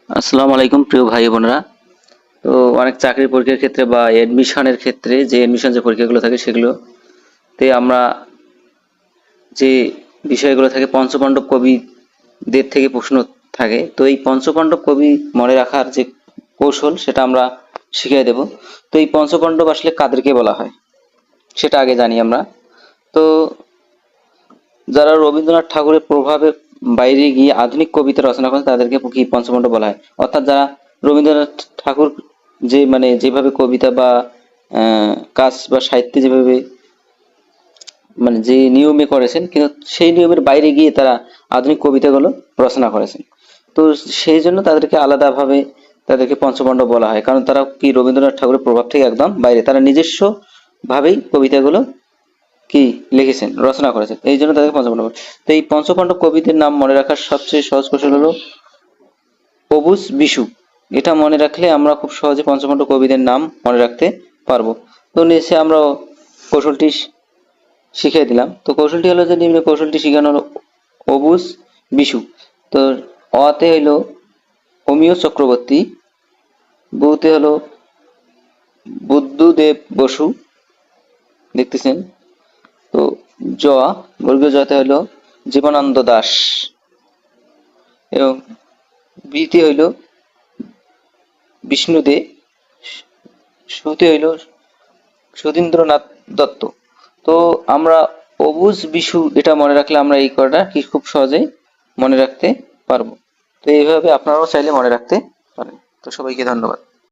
আসসালামু আলাইকুম প্রিয় ভাই বোনেরা। তো অনেক চাকরির পরীক্ষার ক্ষেত্রে বা এডমিশনের ক্ষেত্রে যে এডমিশন যে পরীক্ষাগুলো থাকে সেগুলোতে আমরা যে বিষয়গুলো থাকে পঞ্চপাণ্ডব কবিদের থেকে প্রশ্ন থাকে। তো এই পঞ্চপাণ্ডব কবি মনে রাখার যে কৌশল সেটা আমরা শিখিয়ে দেব। তো এই পঞ্চপাণ্ডব আসলে কাদেরকে বলা হয় সেটা আগে জানি আমরা। তো যারা রবীন্দ্রনাথ ঠাকুরের প্রভাবে বাইরে গিয়ে আধুনিক কবিতা রচনা করেন তাদেরকে কি পঞ্চপাণ্ডব বলা হয়। অর্থাৎ যারা রবীন্দ্রনাথ ঠাকুর যে যেভাবে কবিতা বা কাজ বা সাহিত্যে যেভাবে যে নিয়মে করেছেন, কিন্তু সেই নিয়মের বাইরে গিয়ে তারা আধুনিক কবিতাগুলো রচনা করেছেন। তো সেই জন্য তাদেরকে পঞ্চপাণ্ডব বলা হয়, কারণ তারা কি রবীন্দ্রনাথ ঠাকুরের প্রভাব থেকে একদম বাইরে, তারা নিজস্ব ভাবেই কবিতাগুলো কি লিখেছেন, রচনা করেছেন, এই জন্য তাদেরকে পঞ্চপাণ্ডব বলে। তো এই পঞ্চপাণ্ডব কবিদের নাম মনে রাখার সবচেয়ে সহজ কৌশল হলো অবুঝ বিশু। এটা মনে রাখলে আমরা খুব সহজে পঞ্চপাণ্ডব কবিদের নাম মনে রাখতে পারবো। তো নিচে আমরা কৌশলটি শিখিয়ে দিলাম। তো কৌশলটি হলো যে নিম্ন কৌশলটি শিখানো হলো অবুঝ বিশু। তো অতে হলো অমিয় চক্রবর্তী, বউতে হলো বুদ্ধদেব বসু, দেখতেছেন। তো জ বর্গীয় জতে হলো জীবনানন্দ দাস, এবং বিতে হইল বিষ্ণু দে, সুতে হইল সুধীন্দ্রনাথ দত্ত। তো আমরা অবুঝ বিশু এটা মনে রাখলে আমরা এই কটা কি খুব সহজেই মনে রাখতে পারবো। তো এইভাবে আপনারাও চাইলে মনে রাখতে পারেন। তো সবাইকে ধন্যবাদ।